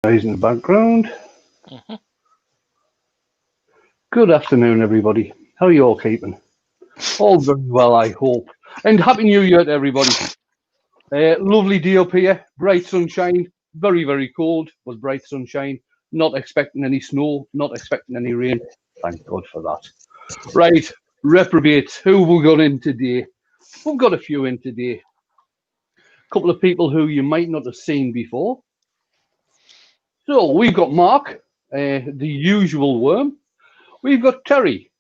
Guys in the background. Mm-hmm. Good afternoon, everybody. How are you all keeping? All very well, I hope. And Happy New Year to everybody. Lovely day up here. Bright sunshine. Very, very cold, but bright sunshine. Not expecting any snow. Not expecting any rain. Thank God for that. Right, reprobates. Who have we got in today? We've got a few in today. A couple of people who you might not have seen before. So we've got Mark, the usual worm. We've got Terry.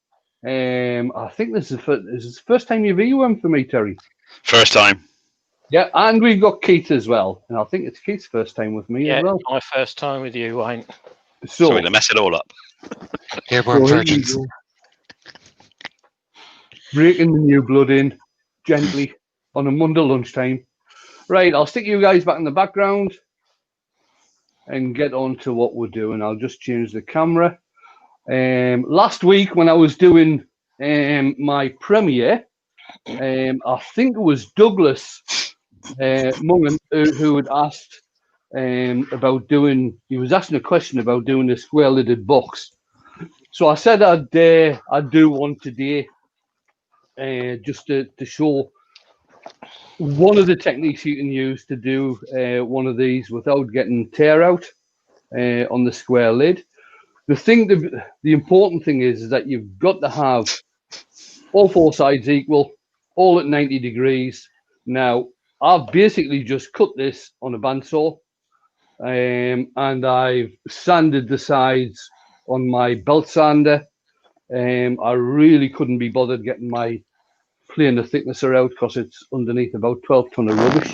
I think this is the first time you've earwormed for me, Terry. First time. Yeah, and we've got Keith as well. And I think it's Keith's first time with me as well. My first time with you, Wayne. So we're going to mess it all up. Earworm virgins. Breaking the new blood in gently on a Monday lunchtime. Right, I'll stick you guys back in the background and get on to what we're doing. I'll just change the camera. Last week when I was doing my premiere, I think it was Douglas Mungan who had asked about doing. He was asking a question about doing a square-lidded box. So I said I'd do one today, just to show one of the techniques you can use to do one of these without getting tear out on the square lid. The important thing is that you've got to have all four sides equal, all at 90 degrees. Now, I've basically just cut this on a bandsaw, and I've sanded the sides on my belt sander. I really couldn't be bothered getting my planer thicknesser out because it's underneath about 12 ton of rubbish.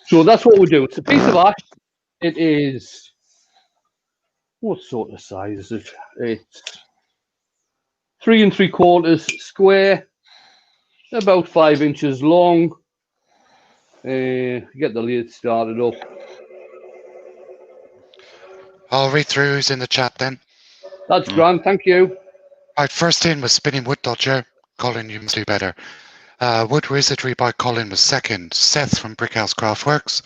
So that's what we'll do. It's a piece of ash. It is... What sort of size is it? It's 3 3/4 square, about 5 inches long. Get the lid started up. I'll read through who's in the chat then. That's grand, thank you. Right, first in was Spinning Wood Dodger. Colin, you must do better. Wood Wizardry by Colin was second. Seth from Brickhouse Craftworks.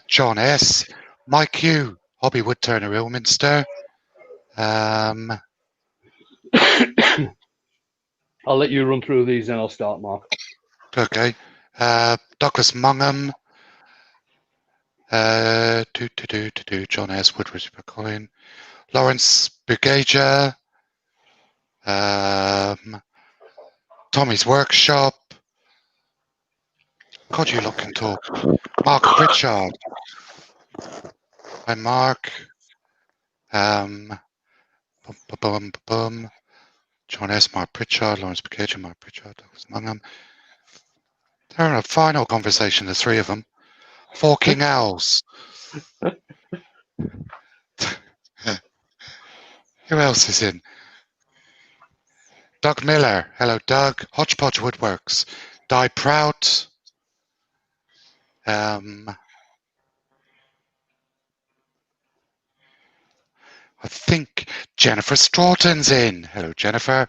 John S. Mike U. Hobby Woodturner Ilminster. I'll let you run through these and I'll start, Mark. Okay. Douglas Mungham. John S. Wood Wizardry by Colin. Lawrence Bugager. Tommy's Workshop. God, you lot can talk. Mark Pritchard. Hi, Mark. John S. Mark Pritchard, Lawrence Bugager, Mark Pritchard, Douglas Mungham. They're in a final conversation, the three of them. Four King Owls. Who else is in? Doug Miller. Hello, Doug. Hodgepodge Woodworks. Di Prout. I think Jennifer Stroughton's in. Hello, Jennifer.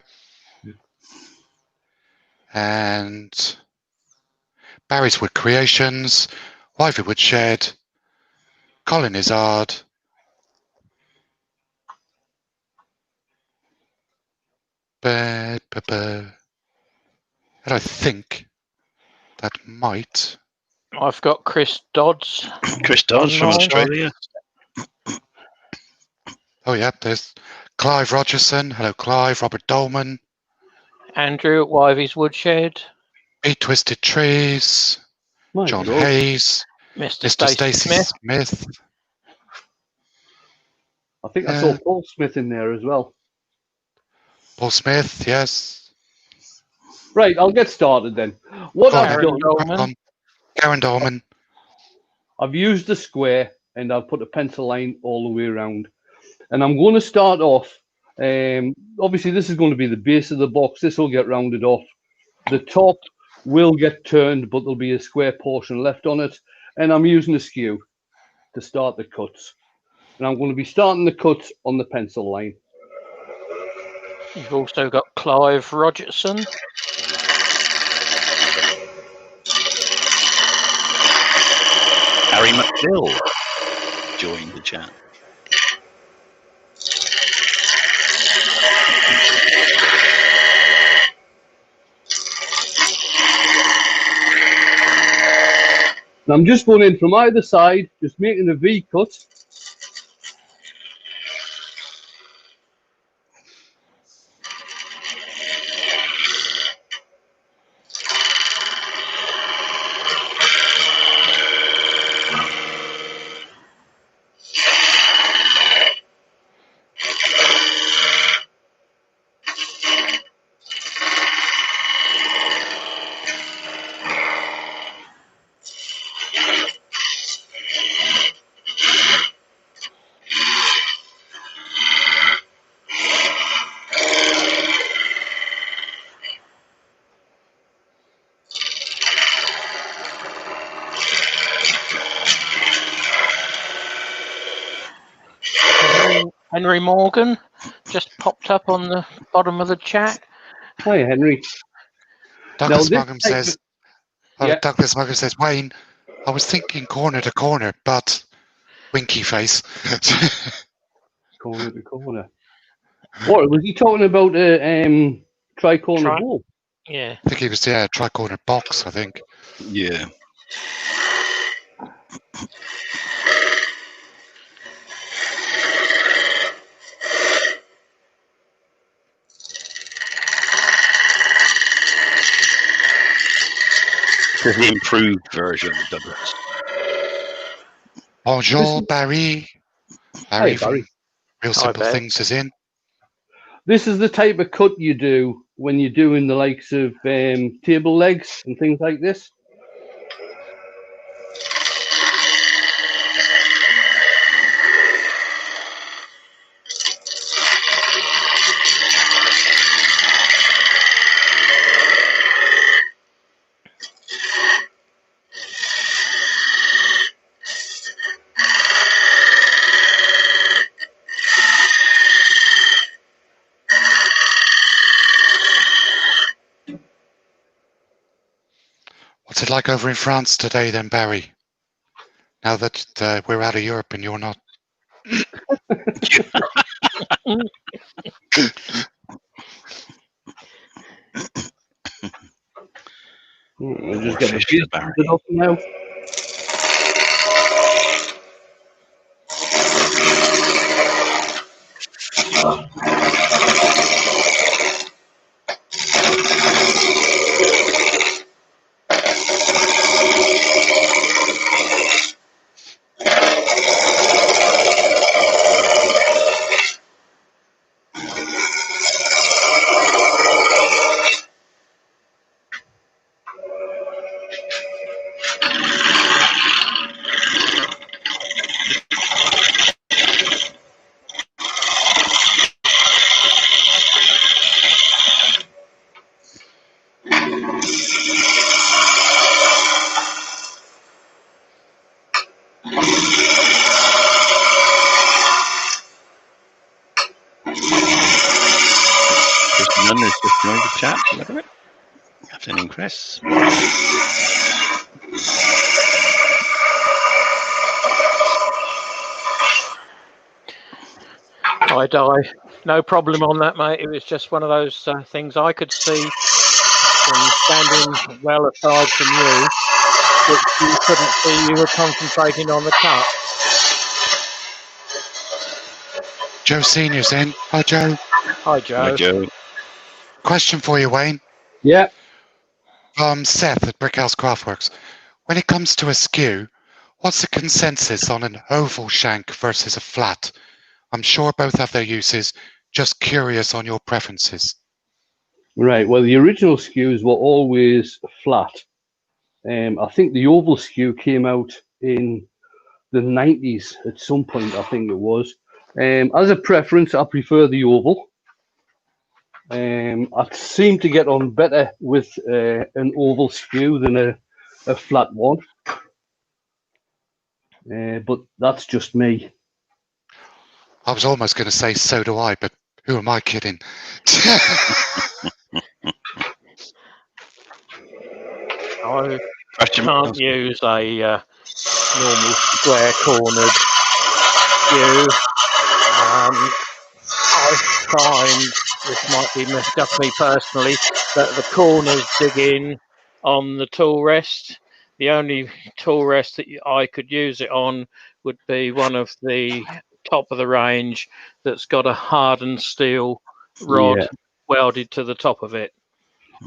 And Barry's Wood Creations. Wifey Woodshed. Colin Izzard. And I think that might. I've got Chris Dodds. Chris Dodds from Australia. Oh, yeah, there's Clive Rogerson. Hello, Clive. Robert Dolman. Andrew at Wivey's Woodshed. Eight Twisted Trees. My John God. Hayes. Mr. Stacey Smith. I think I saw Paul Smith in there as well. Paul Smith, yes. Right, I'll get started then. What I've done, Karen Dolman. I've used the square and I've put a pencil line all the way around. And I'm going to start off. Obviously, this is going to be the base of the box. This will get rounded off. The top will get turned, but there'll be a square portion left on it. And I'm using a skew to start the cuts. And I'm going to be starting the cuts on the pencil line. You've also got Clive Rogerson. Harry McDill. joined the chat. And I'm just going in from either side, just making a V cut. Henry Morgan just popped up on the bottom of the chat. Hi, Henry. Douglas Mugham says, Wayne, I was thinking corner to corner, but winky face. Corner to corner. What was he talking about? Tri-corner ball. Yeah. I think he was tri-corner box. I think. Yeah. The improved version of Douglas. Bonjour, Barry. Hi, Barry. From Real Simple Things is in. This is the type of cut you do when you're doing the likes of table legs and things like this. What's it like over in France today then, Barry? Now that we're out of Europe and you're not. I'll just get the Barry up now. Just joined the chat. Look at it. Afternoon, Chris. I die. No problem on that, mate. It was just one of those things I could see from standing well aside from you, which you couldn't see. You were concentrating on the cut. Joe Senior's in. Hi, Joe. Hi, Joe. Hi, Joe. Question for you, Wayne. Yeah. Seth at Brickhouse Craftworks. When it comes to a skew, what's the consensus on an oval shank versus a flat? I'm sure both have their uses. Just curious on your preferences. Right. Well, the original skews were always flat. I think the oval skew came out in the 90s at some point, I think it was. As a preference, I prefer the oval. I seem to get on better with an oval skew than a flat one. But that's just me. I was almost going to say so do I, but who am I kidding? I can't use a normal square-cornered skew. I find, this might be just me personally, that the corners dig in on the tool rest. The only tool rest that I could use it on would be one of the top of the range that's got a hardened steel rod Yeah. welded to the top of it.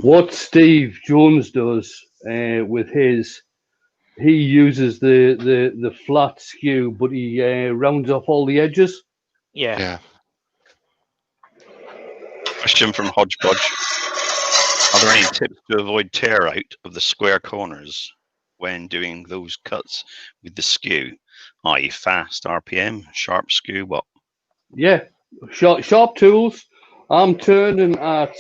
What Steve Jones does with his, he uses the flat skew, but he rounds off all the edges. Yeah. Yeah. Question from Hodgepodge. Are there any tips to avoid tear out of the square corners when doing those cuts with the skew? I.e. fast RPM, sharp skew, what? Yeah, sharp tools. I'm turning at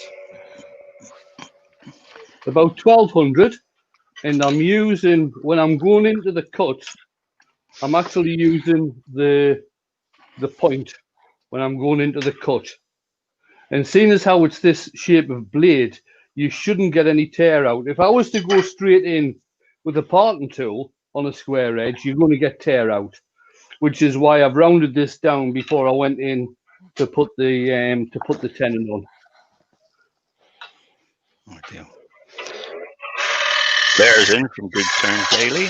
about 1200, and I'm using, when I'm going into the cut, I'm actually using the point when I'm going into the cut. And seeing as how it's this shape of blade, you shouldn't get any tear out. If I was to go straight in with a parting tool on a square edge, you're going to get tear out, which is why I've rounded this down before I went in to put the tenon on. Oh, dear. There's in from Good Turn Daily.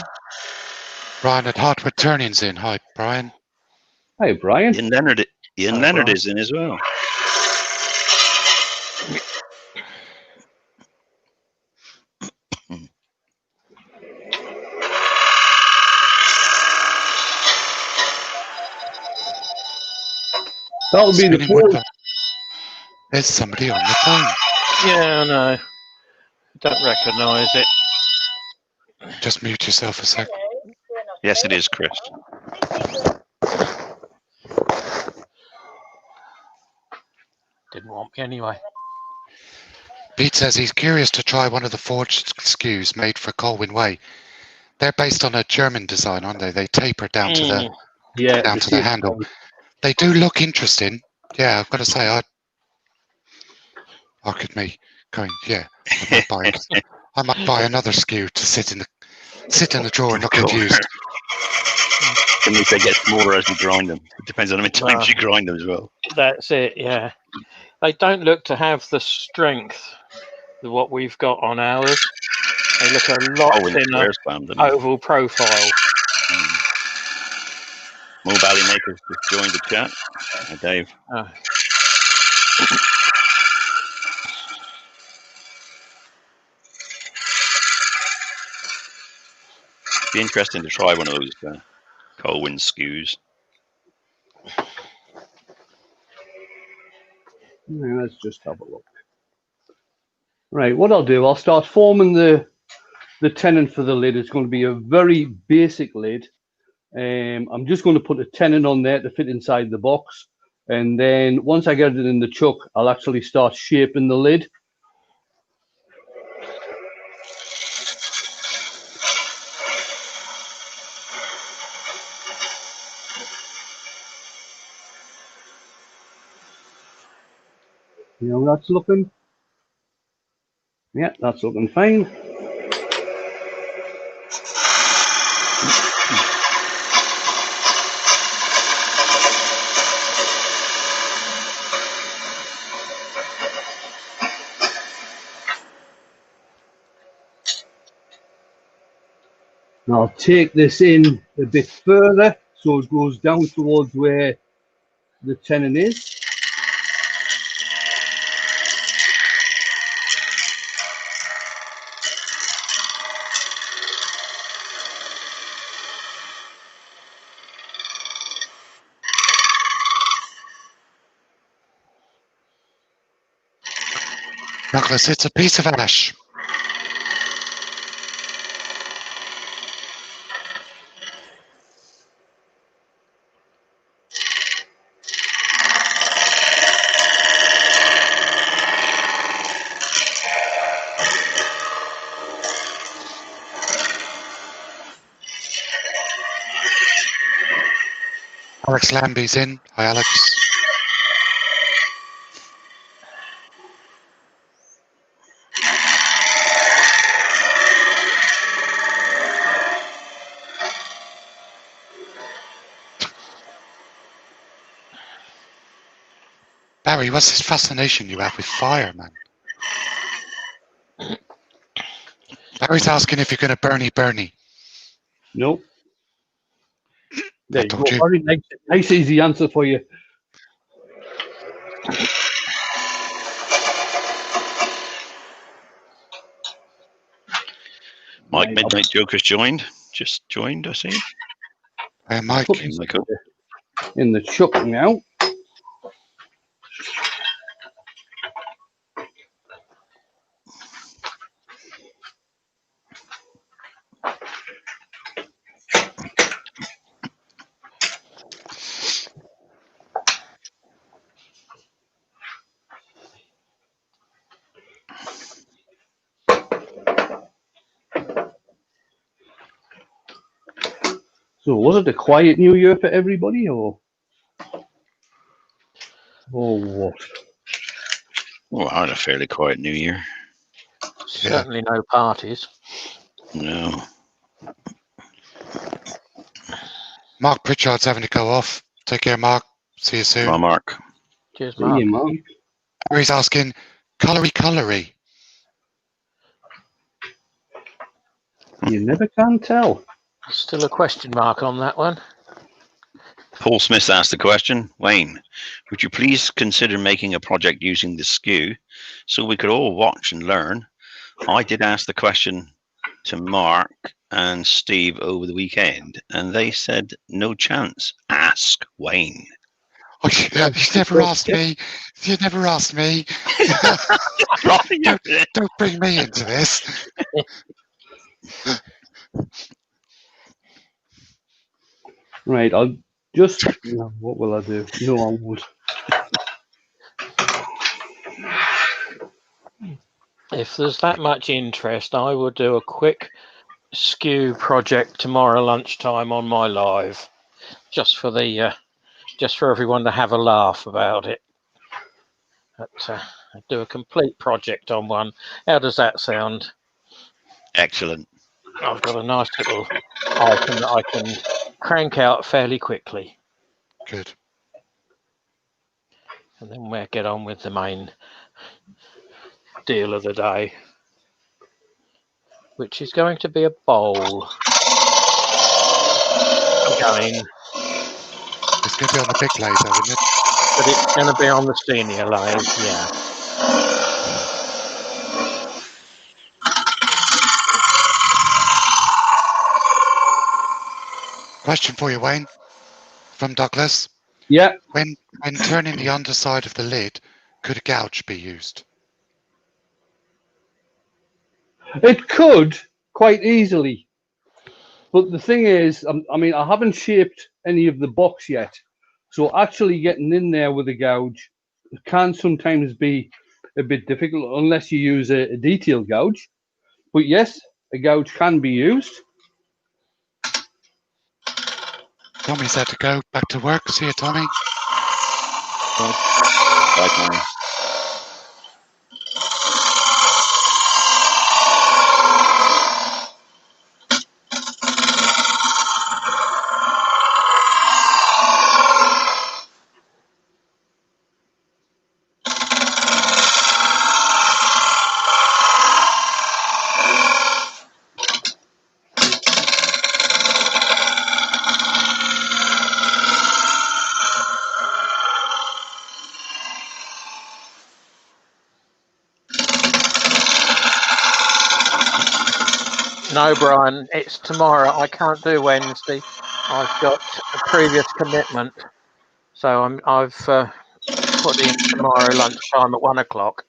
Brian at Hardwood Turning's in. Hi, Brian. Hey, Brian. Ian Leonard Brian. is in as well. That'll be the Spinning phone. Woodtall. There's somebody on the phone. Yeah, I know. Don't recognise it. Just mute yourself a sec. Yes, it is, Chris. Didn't want me anyway. Pete says he's curious to try one of the forged skews made for Colwyn Way. They're based on a German design, aren't they? They taper down to the handle. They do look interesting. Yeah, I've got to say, look at me going. Yeah, I might buy another skew to sit in the drawer and look confused. Can they get smaller as you grind them? It depends on how many times you grind them as well. That's it. Yeah, they don't look to have the strength of what we've got on ours. They look a lot thinner, oval profile. Mo Valley Makers just joined the chat. Hi, Dave. Be interesting to try one of those Colwyn skews. Let's just have a look. Right, what I'll do, I'll start forming the tenon for the lid. It's going to be a very basic lid. I'm just going to put a tenon on there to fit inside the box. And then once I get it in the chuck, I'll actually start shaping the lid. You know, that's looking. Yeah, that's looking fine. Now I'll take this in a bit further so it goes down towards where the tenon is. Douglas, it's a piece of ash. Alex Lambie's in. Hi, Alex. Barry, what's this fascination you have with fire, man? Barry's asking if you're going to Bernie. Nope. There I you told go. you. Very nice, easy answer for you. Mike Right, Midnight Joker's joined. Just joined, I see. Mike, Put this Mike up. in the chuck now. So was it a quiet New Year for everybody, or what? Well, I had a fairly quiet New Year. Certainly no parties. No. Mark Pritchard's having to go off. Take care, Mark. See you soon. Well, Mark. Cheers, See Mark. you, Mark. Barry's asking, colory. You never can tell. Still a question mark on that one. Paul Smith asked the question, Wayne, would you please consider making a project using the SKU so we could all watch and learn? I did ask the question to Mark and Steve over the weekend, and they said, no chance. Ask Wayne. Oh, you never asked me. You never asked me. Don't bring me into this. Right, I'll just. No, what will I do? No, I won't. If there's that much interest, I will do a quick SKU project tomorrow lunchtime on my live, just for everyone to have a laugh about it. But, do a complete project on one. How does that sound? Excellent. I've got a nice little item that I can crank out fairly quickly, Good. and then we'll get on with the main deal of the day, which is going to be a bowl. Again, It's going to be on the big laser, isn't it? but it's going to be on the senior layers, yeah. Question for you, Wayne, from Douglas. Yeah, When turning the underside of the lid, could a gouge be used? it could quite easily. But the thing is, I mean, I haven't shaped any of the box yet. So actually getting in there with a gouge can sometimes be a bit difficult unless you use a detail gouge. But yes, a gouge can be used. Tommy's had to go back to work. See you, Tommy. Bye, Tommy. No, Brian, it's tomorrow. I can't do Wednesday. I've got a previous commitment, so I've put in tomorrow lunchtime at 1 o'clock.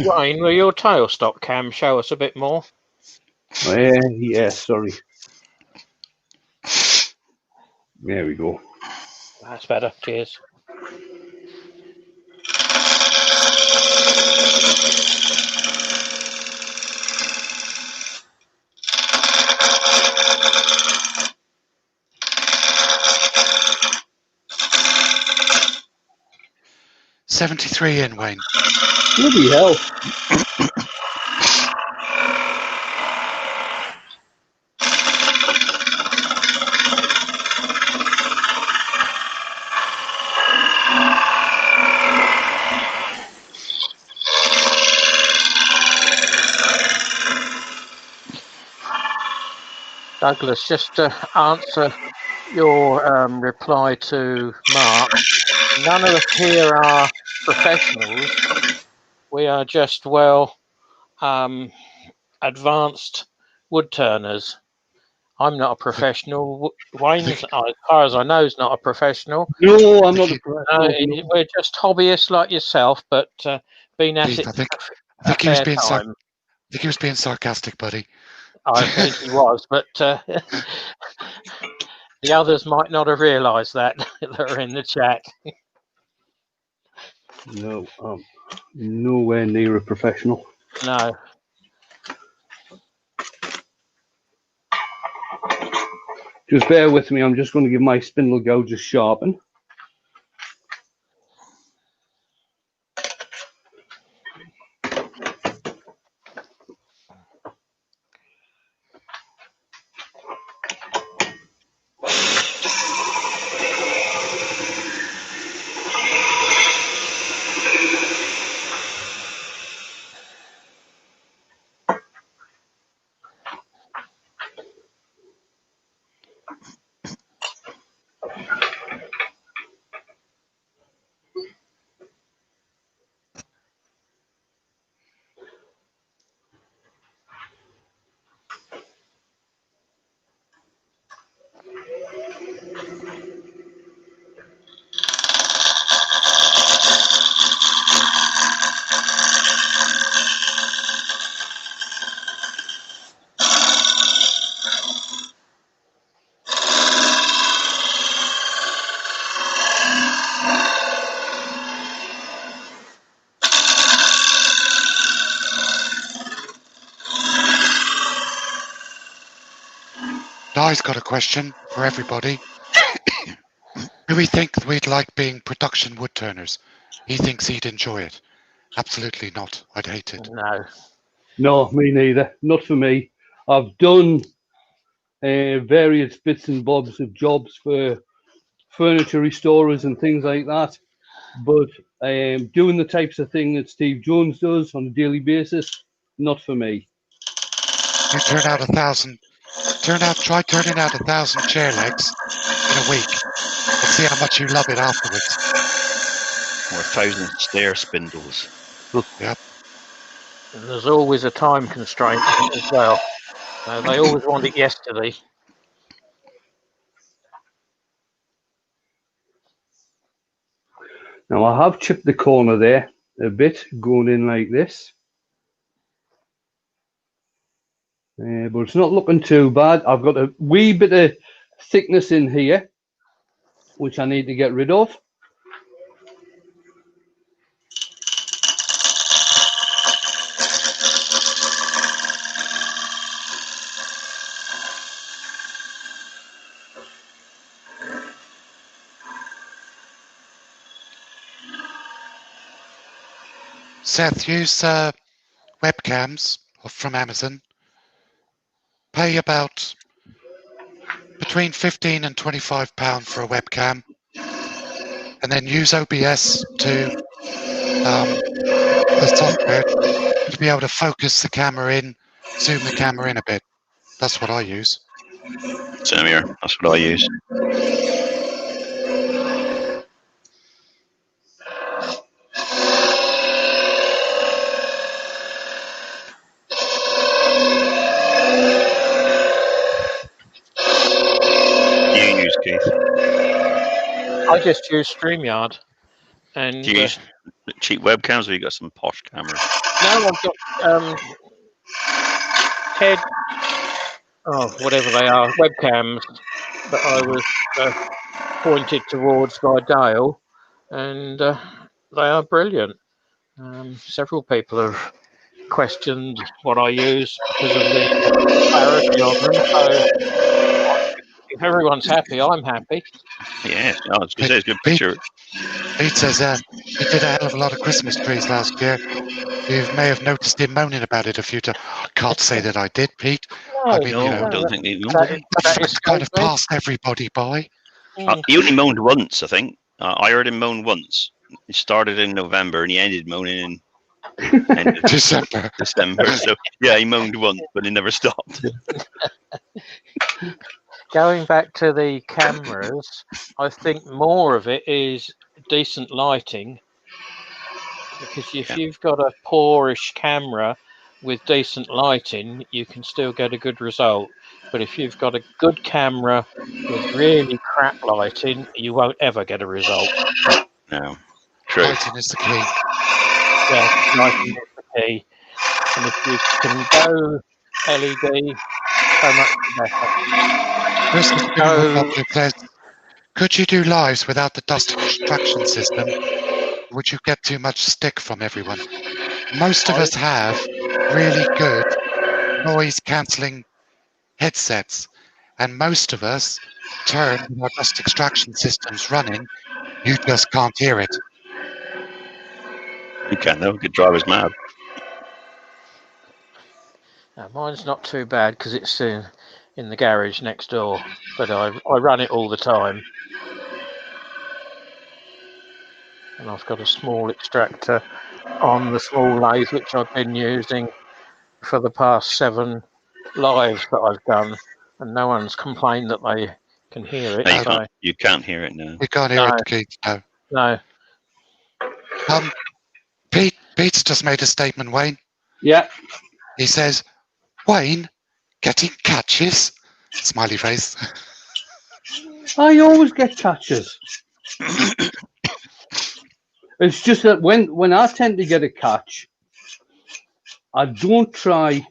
Wayne, will your tailstock cam show us a bit more? Yeah, sorry. There we go. That's better. Cheers. $73 in, Wayne. Bloody hell. Douglas, just to answer your reply to Mark, none of us here are professionals. We are just advanced wood turners. I'm not a professional. Wayne's, as far as I know, is not a professional. No, I'm not a professional. We're just hobbyists like yourself, but been at Keith, it I think a he was fair being time. I think he was being sarcastic, buddy. I think he was, but the others might not have realised that that are in the chat. No, I'm nowhere near a professional. No. Just bear with me. I'm just going to give my spindle gouge a sharpen. Di's got a question for everybody. Do we think we'd like being production wood turners? He thinks he'd enjoy it. Absolutely not. I'd hate it. No. No, me neither. Not for me. I've done various bits and bobs of jobs for furniture restorers and things like that. But doing the types of thing that Steve Jones does on a daily basis, not for me. You try turning out 1,000 chair legs in a week and see how much you love it afterwards. Or 1,000 stair spindles. Yep. And there's always a time constraint as well. They always want it yesterday. Now I have chipped the corner there a bit, going in like this. But it's not looking too bad. I've got a wee bit of thickness in here, which I need to get rid of. Seth, use webcams from Amazon. Pay about between £15 and £25 for a webcam, and then use OBS to the software to be able to focus the camera in, zoom the camera in a bit. That's what I use. Same here. That's what I use. You use, Keith? I just use StreamYard. And Do you use cheap webcams, or you got some posh cameras? Now I've got head, whatever they are, webcams that I was pointed towards by Dale, and they are brilliant. Several people have questioned what I use because of the clarity on them. So if everyone's happy, I'm happy. Yeah, I was going to say it's a good Pete, picture. Pete says he did a hell of a lot of Christmas trees last year. You may have noticed him moaning about it a few times. I can't say that I did, Pete. I mean, No, you know, I don't think he that moaned. is that's kind of passed everybody by. He only moaned once, I think. I heard him moan once. He started in November and he ended moaning in end of December. December. So yeah, he moaned once, but he never stopped. Going back to the cameras, I think more of it is decent lighting, because if you've got a poorish camera with decent lighting, you can still get a good result. But if you've got a good camera with really crap lighting, you won't ever get a result. No, true. Lighting is the key. Yeah, lighting is the key. And if you can go LED, so much the better. Chris the Spinning So- Woodbopper says, could you do lives without the dust extraction system? Would you get too much stick from everyone? Most of us have really good noise cancelling headsets, and most of us turn when our dust extraction system's running. You just can't hear it. You can though. Good drivers mad. Mine's not too bad because it's in the garage next door, but I run it all the time. And I've got a small extractor on the small lathe, which I've been using for the past 7 lives that I've done, and no one's complained that they can hear it. No, you can't hear it now. You can't hear it, Keith. No. No. Pete's just made a statement, Wayne. Yeah. He says, Wayne, getting catches? Smiley face. I always get catches. It's just that when I tend to get a catch, I don't try.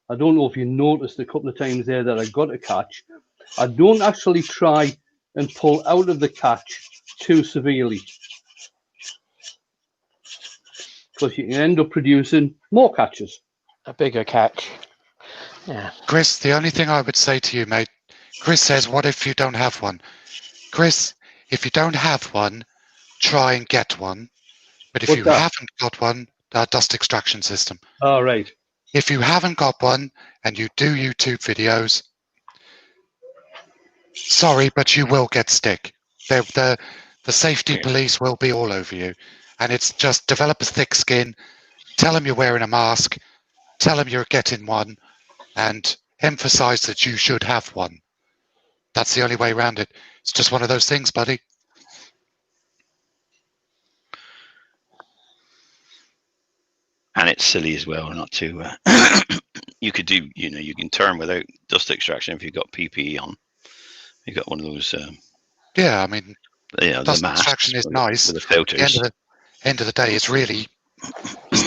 I don't know if you noticed a couple of times there that I got a catch. I don't actually try and pull out of the catch too severely, because you can end up producing more catches. A bigger catch. Yeah. Chris, the only thing I would say to you, mate, Chris says, what if you don't have one? Chris, if you don't have one, try and get one. But if you haven't got one, dust extraction system. All right. If you haven't got one and you do YouTube videos, sorry, but you will get stick. The safety police will be all over you. And it's just develop a thick skin, tell them you're wearing a mask, tell them you're getting one, and emphasize that you should have one. That's the only way around it. It's just one of those things, buddy. And it's silly as well not to. You could do, you can turn without dust extraction if you've got PPE on. You've got one of those. Yeah, I mean, dust the extraction is nice. With the filters. At the end of the day, it's really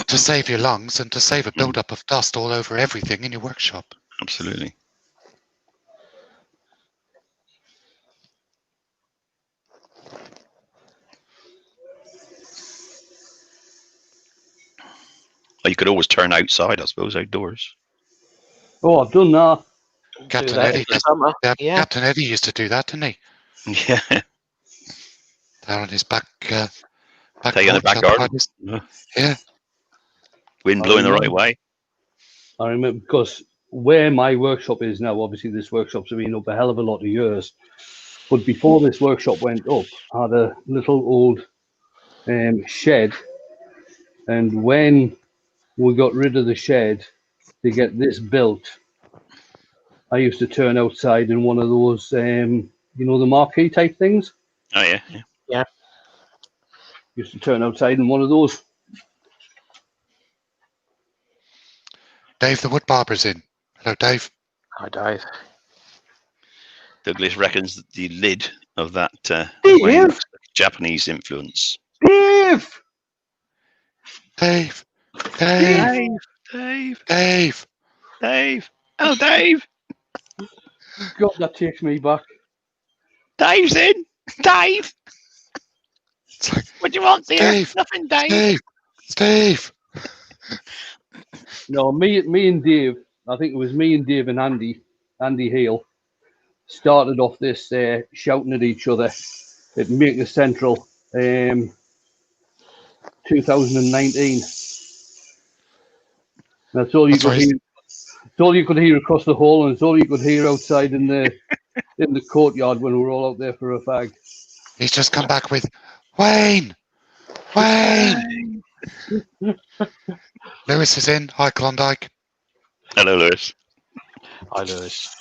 to save your lungs and to save a buildup of dust all over everything in your workshop. Absolutely. Well, you could always turn outside, I suppose, outdoors. Oh, I've done that. Captain Eddie used to do that, didn't he? Yeah. Down on his back Take in the back garden. Yeah. Wind blowing the right way. I remember, because where my workshop is now, obviously this workshop's been up a hell of a lot of years. But before this workshop went up, I had a little old shed. And when we got rid of the shed to get this built, I used to turn outside in one of those, the marquee type things. Oh, yeah. Yeah. Used to turn outside in one of those. Dave the Woodbarber's in. Hello, Dave. Hi, Dave. Douglas reckons the lid of that Dave! Japanese influence. Dave! Dave! Dave! Dave! Dave! Dave! Oh, Dave! God, that takes me back. Dave's in! Dave! It's like, What do you want, dear? Dave! Nothing, Dave. Dave! Dave! No, me and Dave, I think it was me and Dave and Andy Hale, started off this shouting at each other at Maker Central 2019. That's all you That's could right. hear. It's all you could hear across the hall, and it's all you could hear outside in the courtyard when we were all out there for a fag. He's just come back with Wayne! Wayne! Lewis is in. Hi, Klondike. Hello, Lewis. Hi, Lewis.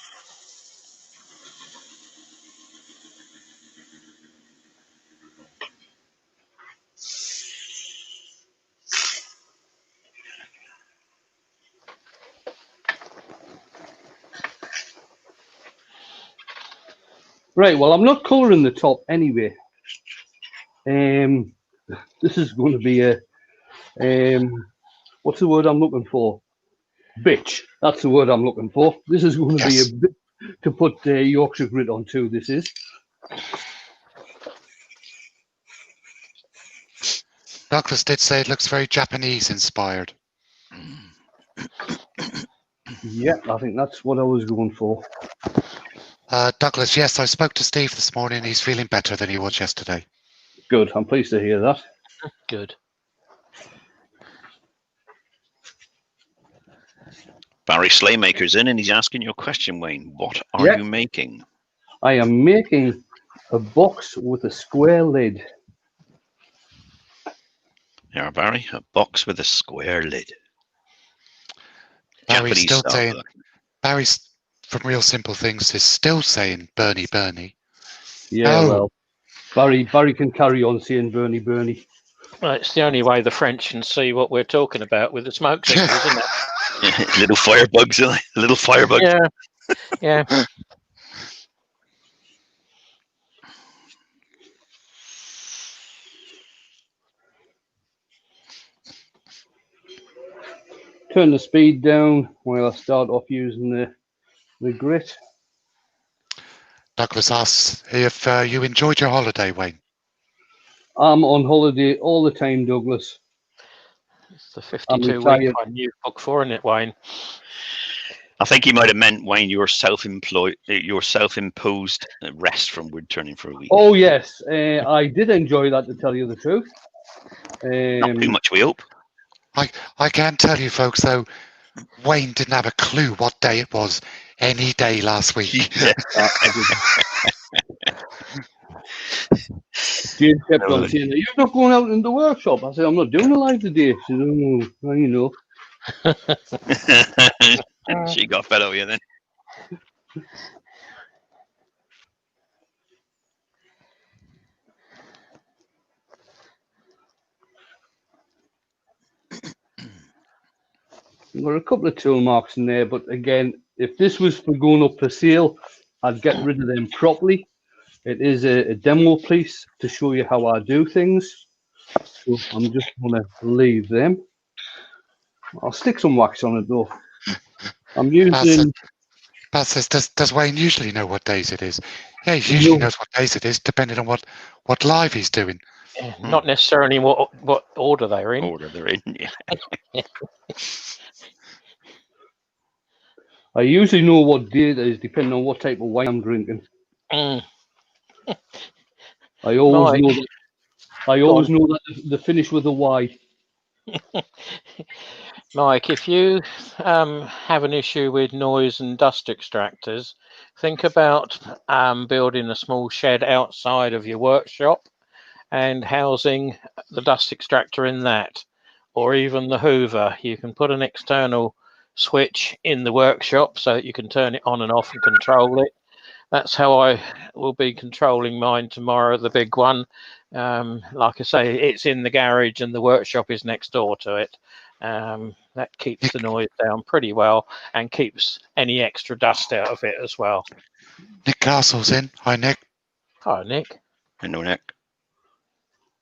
Right, well, I'm not colouring the top anyway. This is going to be a what's the word I'm looking for? Bitch. That's the word I'm looking for. This is going to be a bit to put Yorkshire grit onto. This is. Douglas did say it looks very Japanese inspired. Yeah, I think that's what I was going for. Douglas, yes, I spoke to Steve this morning. He's feeling better than he was yesterday. Good. I'm pleased to hear that. Good. Barry Slaymaker's in and he's asking you a question, Wayne. What are you making? I am making a box with a square lid. Yeah, Barry, a box with a square lid. Barry's Japanese still style. saying, Barry's from Real Simple Things is still saying Bernie, Bernie. Yeah, Oh. well, Barry can carry on saying Bernie, Bernie. Well, it's the only way the French can see what we're talking about with the smoke signals, isn't it? Little firebugs, little firebugs. Yeah, yeah. Turn the speed down while I start off using the grit. Douglas asks if you enjoyed your holiday, Wayne. I'm on holiday all the time, Douglas. It's the 52-week retired. one you booked for, isn't it, Wayne? I think he might have meant, Wayne, your self-imposed rest from wood turning for a week. Oh yes, I did enjoy that, to tell you the truth. Not too much, we hope. I can tell you, folks, though, Wayne didn't have a clue what day it was any day last week. Jane kept on saying, "You're not going out in the workshop." I said, "I'm not doing a live today." She said, "Oh, well, you know." She got fed up with you then. There were a couple of tool marks in there, but again, if this was for going up for sale, I'd get rid of them properly. It is a demo piece to show you how I do things. So I'm just going to leave them. I'll stick some wax on it though. I'm using. Pat says, does Wayne usually know what days it is? Yeah, he usually knows what days it is, depending on what live he's doing. Yeah, not necessarily what order they're in. Yeah. I usually know what day it is, depending on what type of wine I'm drinking. Mm. I always know that. I always know that the finish with a Y. Mike, if you have an issue with noise and dust extractors, think about building a small shed outside of your workshop and housing the dust extractor in that, or even the Hoover. You can put an external switch in the workshop so that you can turn it on and off and control it. That's how I will be controlling mine tomorrow, the big one. Like I say, it's in the garage and the workshop is next door to it. That keeps the noise down pretty well and keeps any extra dust out of it as well. Nick Castle's in. Hi, Nick. Hi, Nick. Hello, Nick.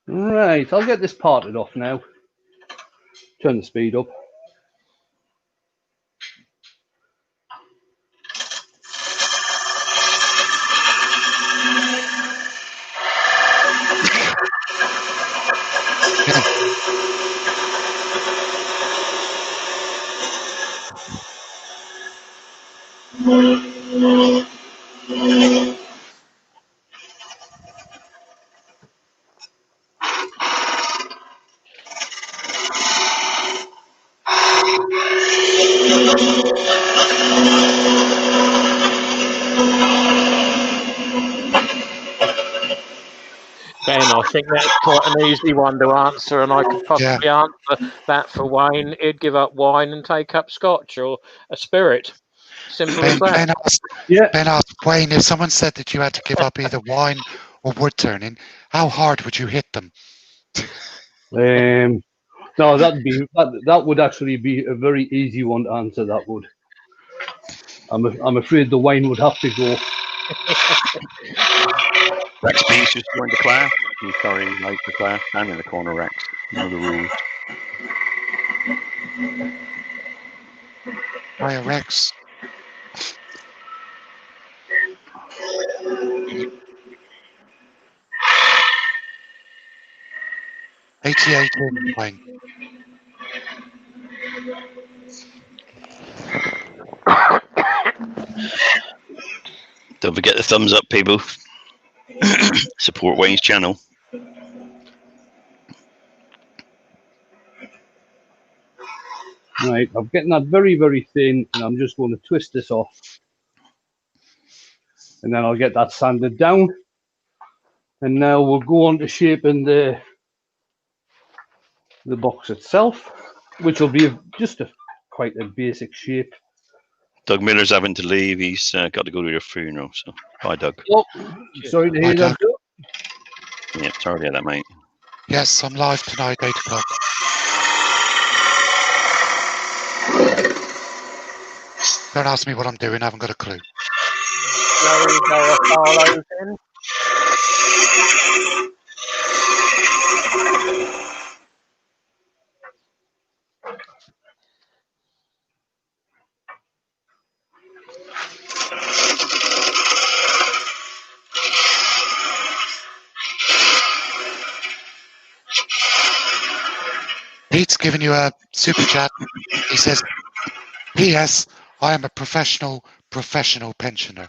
Right, I'll get this parted off now. turn the speed up. Ben, I think that's quite an easy one to answer, and I could possibly answer that for Wayne. He'd give up wine and take up scotch or a spirit. Simple as that. Ben asked Wayne, if someone said that you had to give up either wine or wood turning, how hard would you hit them? No, that would actually be a very easy one to answer. That would. I'm afraid the wine would have to go. Rex B's just joined the class. I'm sorry, like the class. I'm in the corner, Rex. You know the rules. Hiya, Rex. $88 in, Wayne. Don't forget the thumbs up, people. Support Wayne's channel. Right, I'm getting that very, very thin, and I'm just going to twist this off. And then I'll get that sanded down. And now we'll go on to shaping the box itself, which will be just quite a basic shape. Doug Miller's having to leave. He's got to go to a funeral. So, bye, Doug. Oh, sorry to hear that. Yeah, sorry to hear that, mate. Yes, I'm live tonight, 8 o'clock. Don't ask me what I'm doing. I haven't got a clue. Pete's giving you a super chat. He says, P.S. I am a professional pensioner.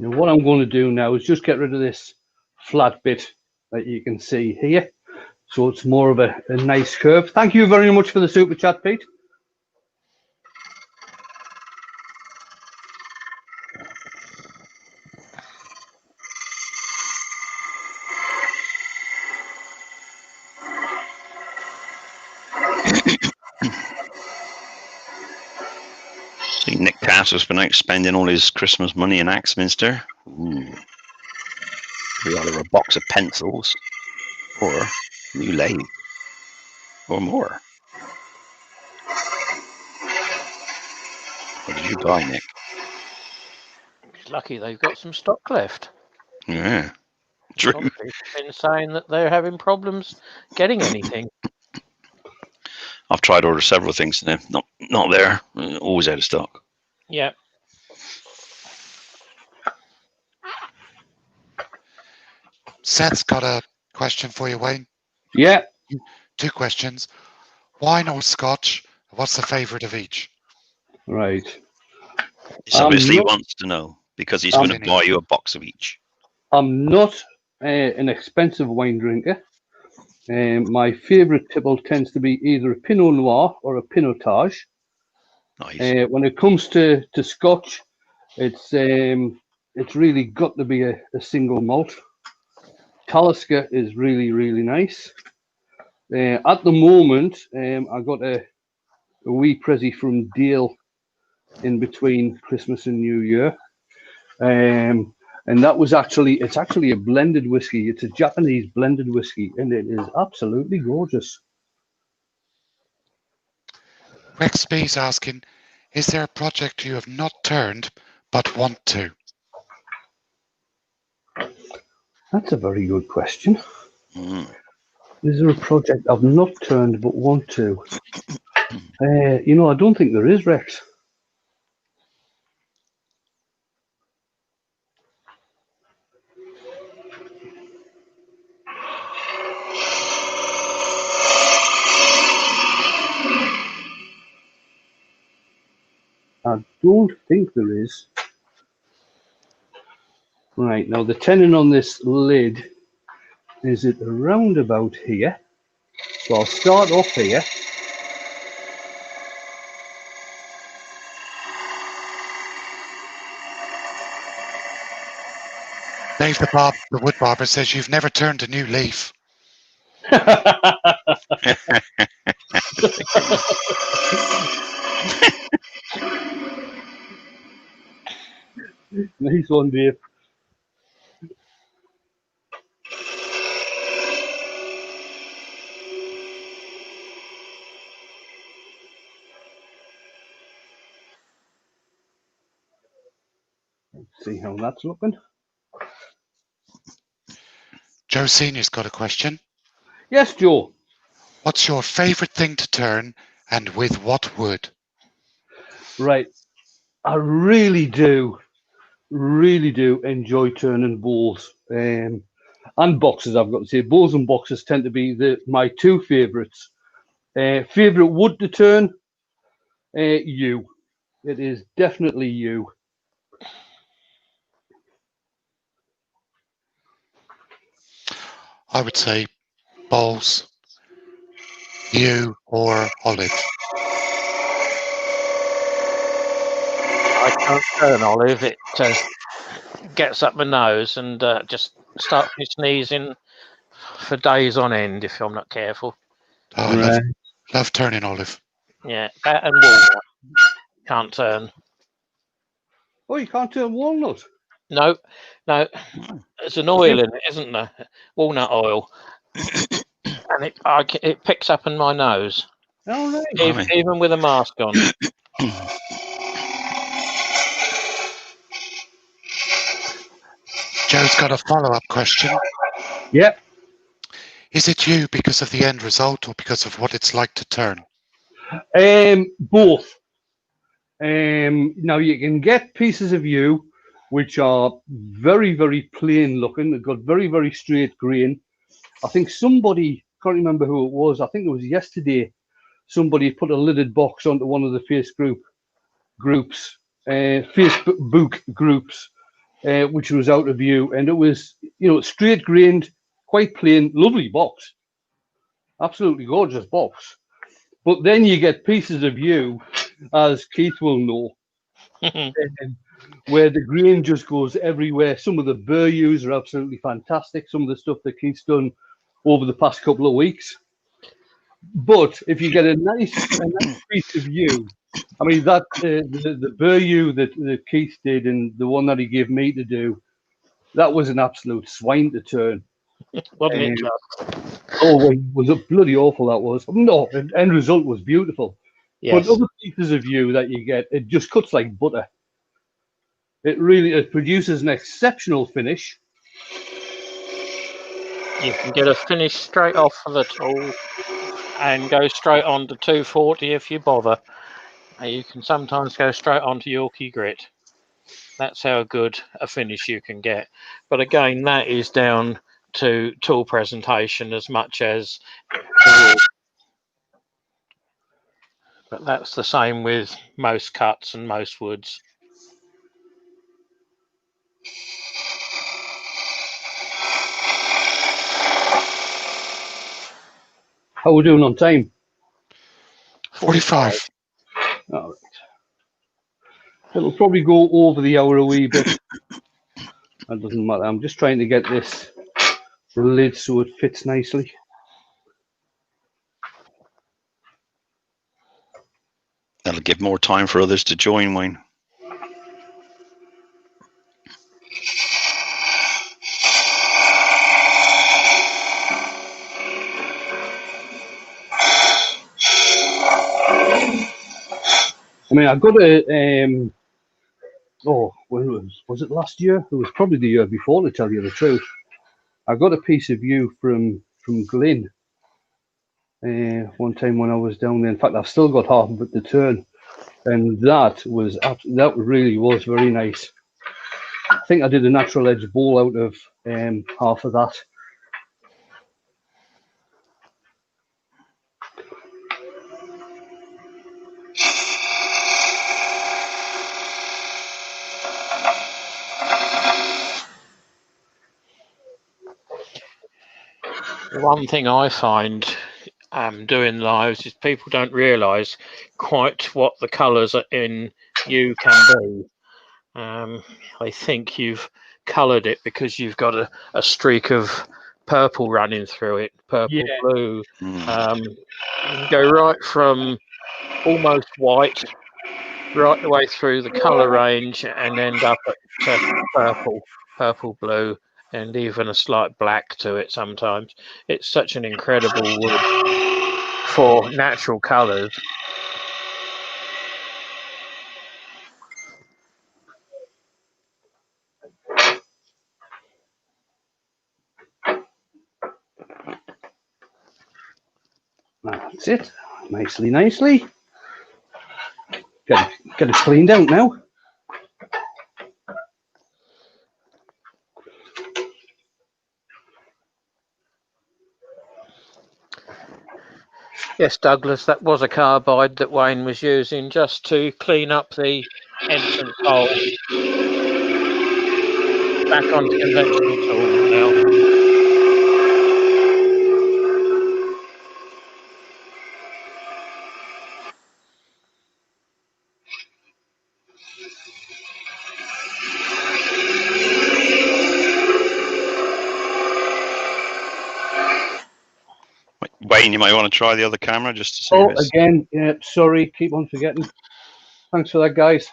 Now, what I'm going to do now is just get rid of this flat bit that you can see here. So it's more of a nice curve. Thank you very much for the super chat, Pete. See, Nick Castle's been out spending all his Christmas money in Axminster. Ooh. Either a box of pencils or a new lathe or more. What did you buy, Nick? It's lucky they've got some stock left. Yeah, true. Obviously, it's been saying that they're having problems getting anything. I've tried to order several things and they're not there. Always out of stock. Yeah. Seth's got a question for you, Wayne. Yeah. 2 questions. Wine or scotch? What's the favourite of each? Right. He obviously wants to know because he's going to buy you a box of each. I'm not an expensive wine drinker. My favourite tipple tends to be either a Pinot Noir or a Pinotage. Nice. When it comes to Scotch, it's really got to be a single malt. Talisker is really, really nice. At the moment, I got a wee prezi from Dale in between Christmas and New Year. And that was it's actually a blended whiskey. It's a Japanese blended whiskey, and it is absolutely gorgeous. Rex B's asking, is there a project you have not turned but want to? That's a very good question. Mm. Is there a project I've not turned but want to? You know, I don't think there is, Rex. I don't think there is. Right, now the tenon on this lid is at around about here. So I'll start off here. Dave the wood barber says you've never turned a new leaf. Nice one, Dave. Let's see how that's looking. Joe Senior's got a question. Yes, Joe. What's your favourite thing to turn and with what wood? Right. I really do enjoy turning bowls and boxes. I've got to say, bowls and boxes tend to be my two favourites. Favourite wood to turn? Yew. It is definitely yew. I would say bowls, yew or olive. I can't turn olive. It gets up my nose and just starts me sneezing for days on end if I'm not careful. Oh, I love turning olive. Yeah, that and walnut can't turn. Oh, you can't turn walnut? No, there's an oil in it, isn't there? Walnut oil, and it picks up in my nose. All right. Even with a mask on. Joe's got a follow-up question. Yep. Is it yew because of the end result or because of what it's like to turn? Both. Now you can get pieces of yew which are very, very plain looking. They've got very, very straight grain. I think somebody, can't remember who it was, I think it was yesterday, somebody put a lidded box onto one of the Facebook groups, which was out of yew, and it was, straight grained, quite plain, lovely box. Absolutely gorgeous box. But then you get pieces of yew, as Keith will know, where the grain just goes everywhere. Some of the burr yews are absolutely fantastic. Some of the stuff that Keith's done over the past couple of weeks. But if you get a nice piece of yew, I mean, that the burr yew that Keith did and the one that he gave me to do, that was an absolute swine to turn. Wasn't it just? Oh, was it bloody awful that was. No, the end result was beautiful. Yes. But other pieces of yew that you get, it just cuts like butter. It produces an exceptional finish. You can get a finish straight off of the tool and go straight on to 240 if you bother. And you can sometimes go straight onto Yorkie grit. That's how good a finish you can get. But again, that is down to tool presentation as much as the wood. But that's the same with most cuts and most woods. How are we doing on time? 45. All right. It'll probably go over the hour a wee bit. That doesn't matter. I'm just trying to get this lid so it fits nicely. That'll give more time for others to join, Wayne. I mean, I got a when was it last year? It was probably the year before, to tell you the truth. I got a piece of view from Glyn one time when I was down there. In fact, I've still got half of it to turn, and that really was very nice. I think I did a natural edge bowl out of half of that. One thing I find doing lives is people don't realise quite what the colours in you can be. They think you've coloured it because you've got a streak of purple running through it, purple, blue. You can go right from almost white right the way through the colour range and end up at purple, blue, and even a slight black to it sometimes. It's such an incredible wood for natural colours. That's it. Nicely. Get it cleaned out now. Yes, Douglas, that was a carbide that Wayne was using just to clean up the entrance hole. Back onto conventional tools now. Wayne, you might want to try the other camera just to see. Oh, again, yeah, sorry, keep on forgetting. Thanks for that, guys.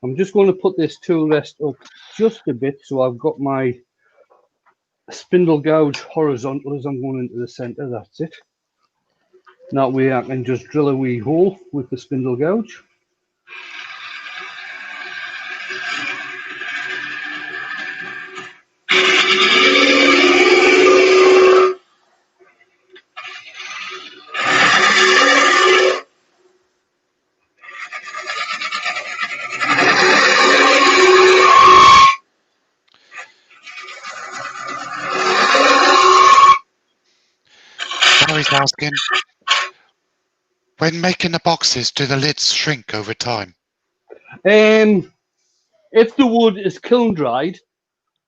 I'm just going to put this tool rest up just a bit so I've got my spindle gouge horizontal as I'm going into the center. That's it. That way I can just drill a wee hole with the spindle gouge. Gary's asking, when making the boxes, do the lids shrink over time? If the wood is kiln dried,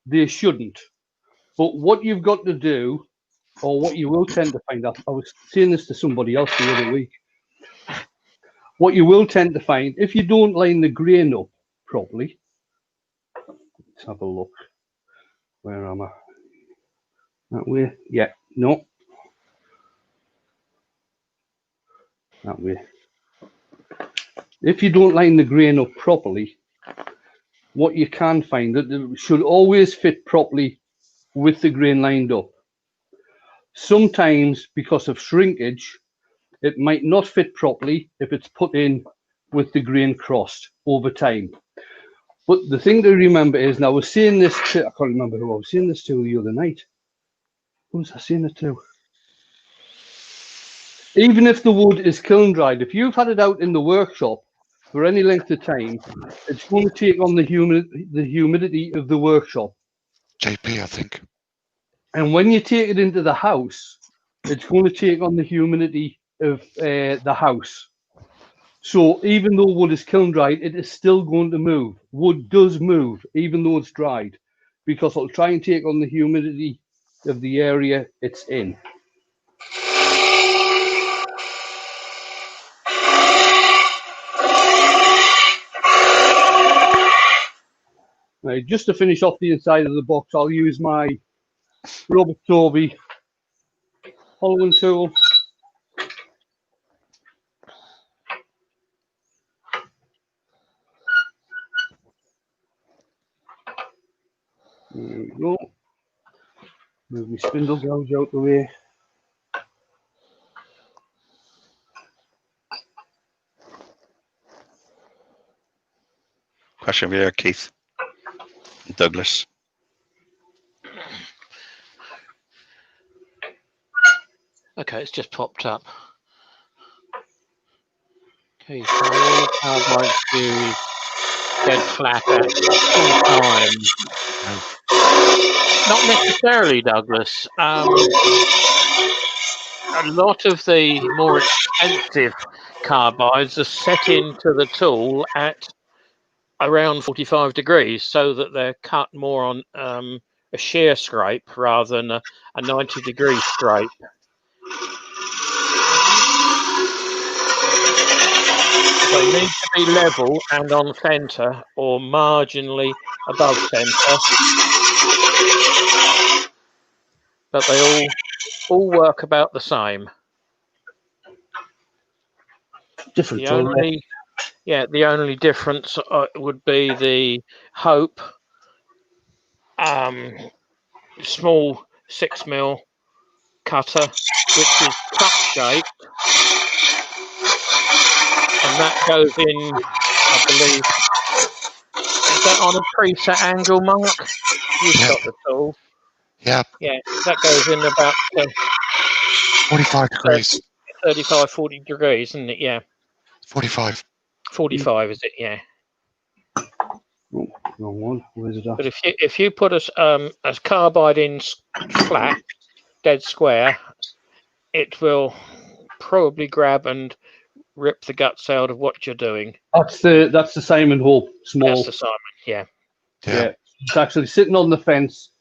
they shouldn't. But what you've got to do, or what you will tend to find, I was saying this to somebody else the other week, what you will tend to find, if you don't line the grain up properly, let's have a look. Where am I? That way? Yeah, no. That way. If you don't line the grain up properly, what you can find, that it should always fit properly with the grain lined up. Sometimes, because of shrinkage, it might not fit properly if it's put in with the grain crossed over time. But the thing to remember is, and I was saying this to, I can't remember who I was saying this to the other night. Who was I saying it to? Even if the wood is kiln dried, if you've had it out in the workshop for any length of time, it's going to take on the humidity of the workshop. JP, I think. And when you take it into the house, it's going to take on the humidity of the house. So even though wood is kiln dried, it is still going to move. Wood does move, even though it's dried, because it'll try and take on the humidity of the area it's in. Now, just to finish off the inside of the box, I'll use my Robert Toby hollowing tool. There we go. Move my spindle gouge out the way. Question over there, Keith. Douglas. Okay, it's just popped up. Okay, so all carbide fuse dead flat at full time. Not necessarily, Douglas. A lot of the more expensive carbides are set into the tool at around 45 degrees so that they're cut more on a shear scrape rather than a 90-degree scrape. They need to be level and on centre or marginally above centre, but they all work about the same. Different The tool. only difference would be the Hope small 6mm cutter, which is cup shaped, and that goes in, I believe, is that on a preset angle, Mark? You've got the tool. Yeah, Yeah, that goes in about 45 degrees. 35, 40 degrees, isn't it? Yeah. 45. 45, is it? Yeah. Oh, wrong one. Where's it at? But if you put a carbide in flat, dead square, it will probably grab and rip the guts out of what you're doing. That's the Simon Hope small. That's the Simon, yeah. Yeah. It's actually sitting on the fence.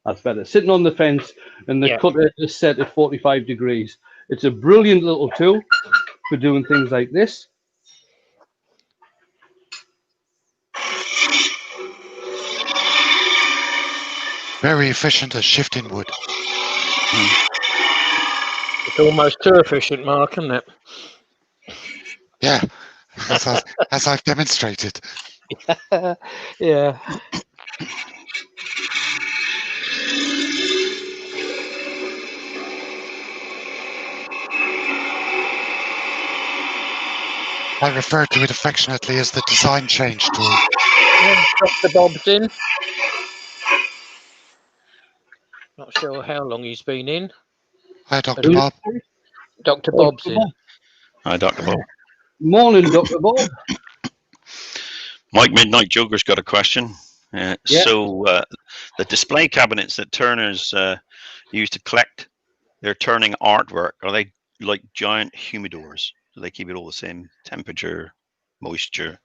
That's better. Sitting on the fence, and the cutter is set at 45 degrees. It's a brilliant little tool for doing things like this. Very efficient at shifting wood. It's almost too efficient, Mark, isn't it? Yeah, as I've demonstrated. Yeah. I refer to it affectionately as the design change tool. Yeah, Dr. Bob's in. Not sure how long he's been in. Hi, Dr. Bob. Dr. Bob's in. Hi, Dr. Bob. Morning, Dr. Bob. Mike Midnight Joker's got a question. So the display cabinets that turners use to collect their turning artwork, are they like giant humidors? Do they keep it all the same temperature, moisture?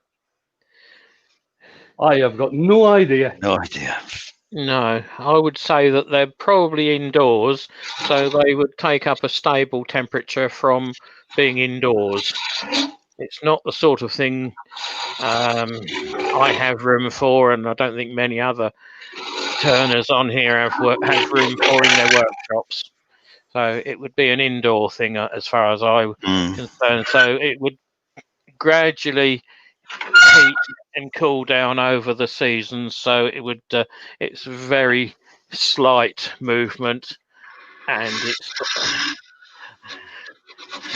I have got no idea. No idea. No, I would say that they're probably indoors, so they would take up a stable temperature from being indoors. It's not the sort of thing I have room for, and I don't think many other turners on here have room for in their workshops. So it would be an indoor thing as far as I'm concerned. So it would gradually heat and cool down over the seasons. So it would it's very slight movement, and it's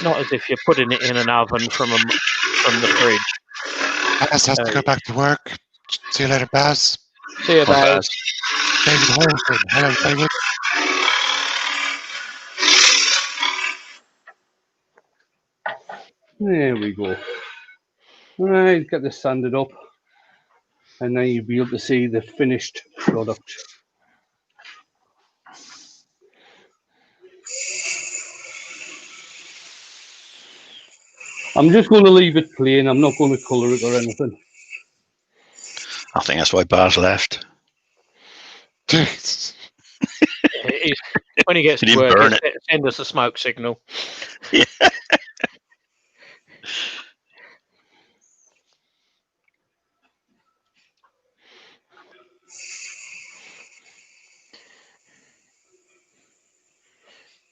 not as if you're putting it in an oven from the fridge. Baz has to go back to work. See you later, Baz. See you, Baz. David Holton. Hello, David. There we go. All right, get this sanded up, and then you'll be able to see the finished product. I'm just going to leave it plain. I'm not going to colour it or anything. I think that's why Baz left. When he gets to work, send us a smoke signal. Yeah.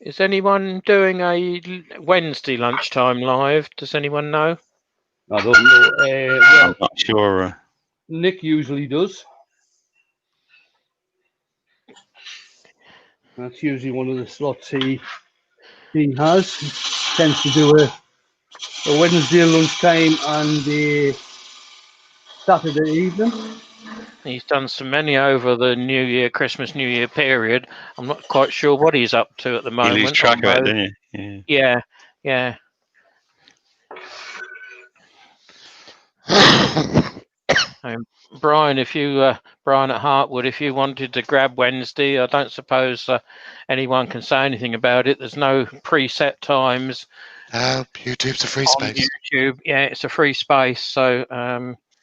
Is anyone doing a Wednesday lunchtime live? Does anyone know? I don't know. I'm not sure. Nick usually does. That's usually one of the slots he has. He tends to do a Wednesday lunchtime and a Saturday evening. He's done so many over the New Year, Christmas, New Year period. I'm not quite sure what he's up to at the You moment. lose track of it, although- don't you? Yeah. Yeah. Brian, if you Brian at Hartwood, if you wanted to grab Wednesday, I don't suppose anyone can say anything about it. There's no preset times YouTube's a free on space. YouTube. Yeah, it's a free space. So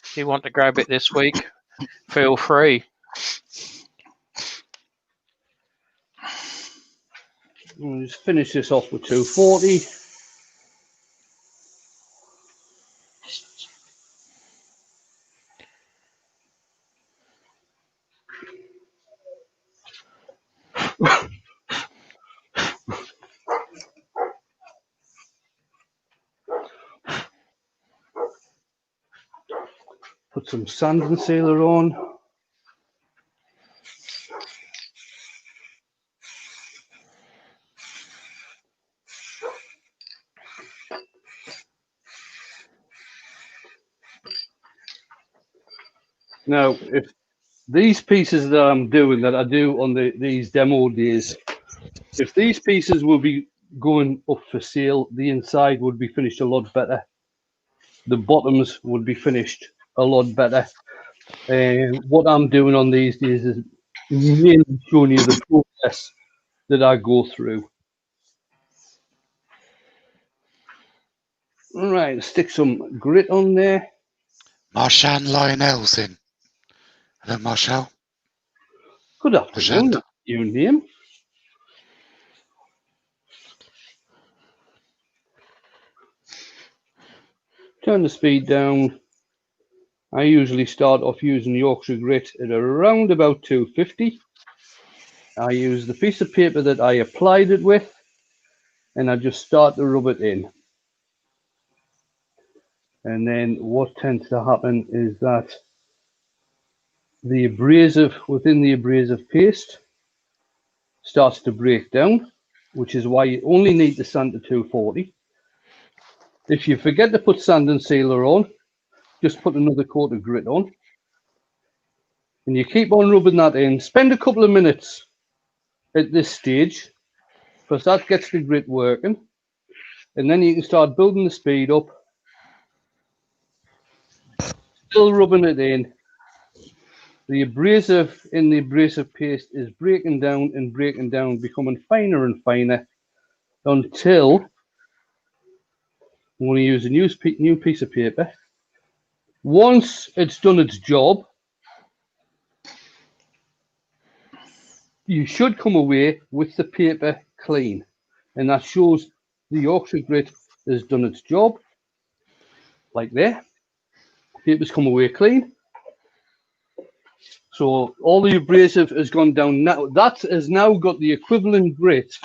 if you want to grab it this week, feel free. We'll just finish this off with 240. Put some sand and sealer on. Now, if these pieces that I'm doing, that I do on these demo days, if these pieces will be going up for sale, the inside would be finished a lot better. The bottoms would be finished a lot better. What I'm doing on these days is mainly showing you the process that I go through. All right, stick some grit on there. Marshan Lionel's in. Hello, Marshall. Good afternoon. Marshall. Your name? Turn the speed down. I usually start off using Yorkshire grit at around about 250. I use the piece of paper that I applied it with, and I just start to rub it in. And then what tends to happen is that the abrasive within the abrasive paste starts to break down, which is why you only need the sand to 240. If you forget to put sand and sealer on, just put another coat of grit on. And you keep on rubbing that in. Spend a couple of minutes at this stage, because that gets the grit working. And then you can start building the speed up. Still rubbing it in. The abrasive in the abrasive paste is breaking down, becoming finer and finer until I'm going to use a new piece of paper. Once it's done its job, you should come away with the paper clean, and that shows the Yorkshire grit has done its job. Like there, paper's come away clean. So all the abrasive has gone down now. That has now got the equivalent grit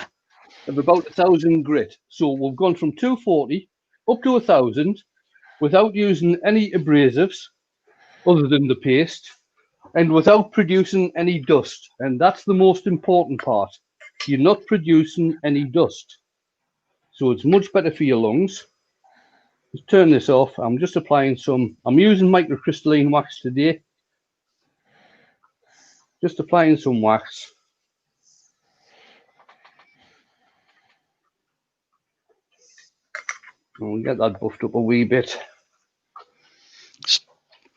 of about 1,000 grit. So we've gone from 240 up to 1,000 without using any abrasives other than the paste, and without producing any dust. And that's the most important part. You're not producing any dust. So it's much better for your lungs. Let's turn this off. I'm just applying I'm using microcrystalline wax today. Just applying some wax. And we'll get that buffed up a wee bit.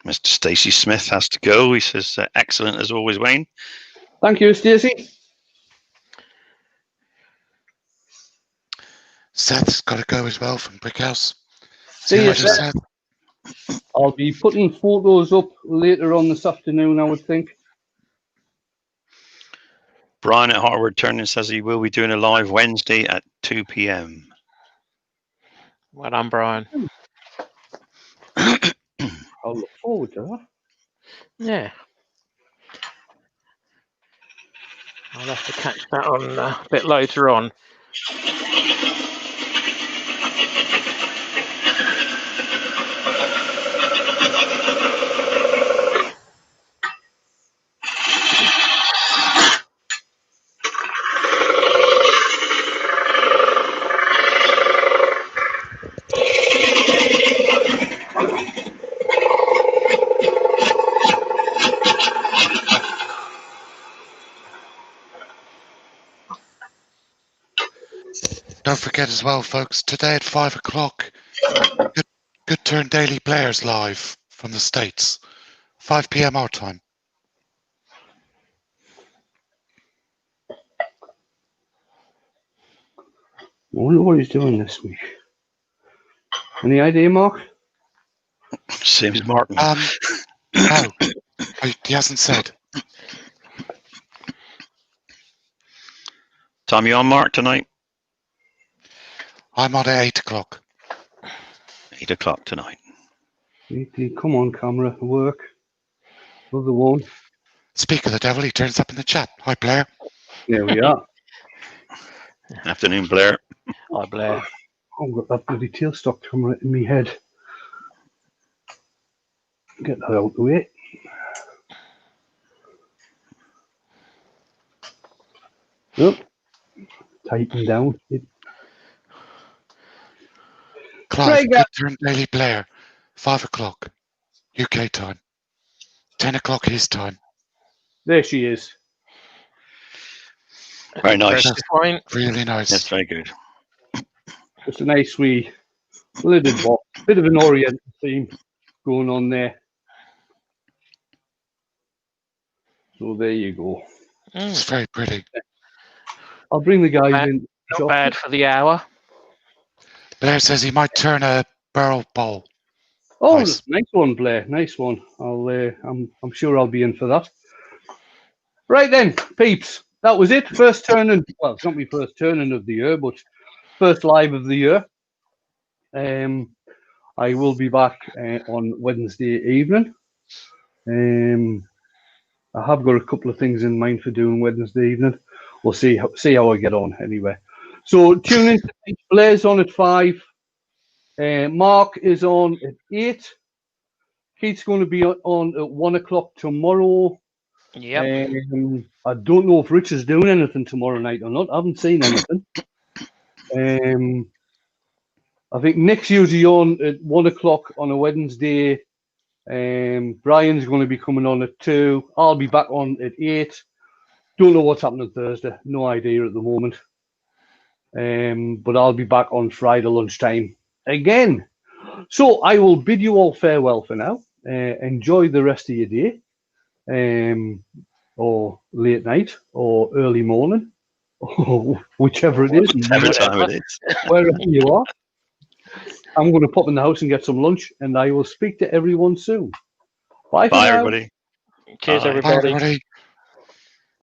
Mr. Stacey Smith has to go. He says, excellent as always, Wayne. Thank you, Stacey. Seth's got to go as well from Brickhouse. See you, later, Seth. I'll be putting photos up later on this afternoon, I would think. Brian at Woodturning says he will be doing a live Wednesday at 2 p.m. Well done, Brian. I'll look forward to that. Yeah. I'll have to catch that on a bit later on. Don't forget as well, folks, today at 5 o'clock, Good Turn Daily Players live from the States. 5 p.m. our time. I wonder what he's doing this week. Any idea, Mark? Same as Martin. No, he hasn't said. Tom, you on, Mark, tonight? I'm on at 8 o'clock. 8 o'clock tonight. Come on, camera, work. Another one. Speak of the devil, he turns up in the chat. Hi, Blair. There we are. Afternoon, Blair. Hi, Blair. I've got that bloody tailstock camera in my head. Get that out of the way. Yep. Tighten down. Clive, Right, Good Turn Daily Blair. 5 o'clock. UK time. 10 o'clock his time. There she is. Very nice. That's fine. Really nice. That's very good. Just a nice wee lidded box. Bit of an Oriental theme going on there. So there you go. It's very pretty. I'll bring the guys in. Not bad for the hour. Blair says he might turn a barrel bowl. Oh, Nice. nice one, Blair. Nice one. I'm sure I'll be in for that. Right then, peeps. That was it. First turning. Well, it's not my first turning of the year, but first live of the year. I will be back on Wednesday evening. I have got a couple of things in mind for doing Wednesday evening. We'll see how I get on anyway. So tune in. Blair's on at 5. Mark is on at 8. Keith's going to be on at 1 o'clock tomorrow. Yep. I don't know if Rich is doing anything tomorrow night or not. I haven't seen anything. I think Nick's usually on at 1 o'clock on a Wednesday. Brian's going to be coming on at 2. I'll be back on at 8. Don't know what's happening Thursday. No idea at the moment. But I'll be back on Friday lunchtime again. So I will bid you all farewell for now. Enjoy the rest of your day, or late night, or early morning, or whichever it is. Every time it is. Wherever you are. I'm going to pop in the house and get some lunch, and I will speak to everyone soon. Bye for Bye, now. everybody. Cheers, Bye. everybody. Bye, everybody.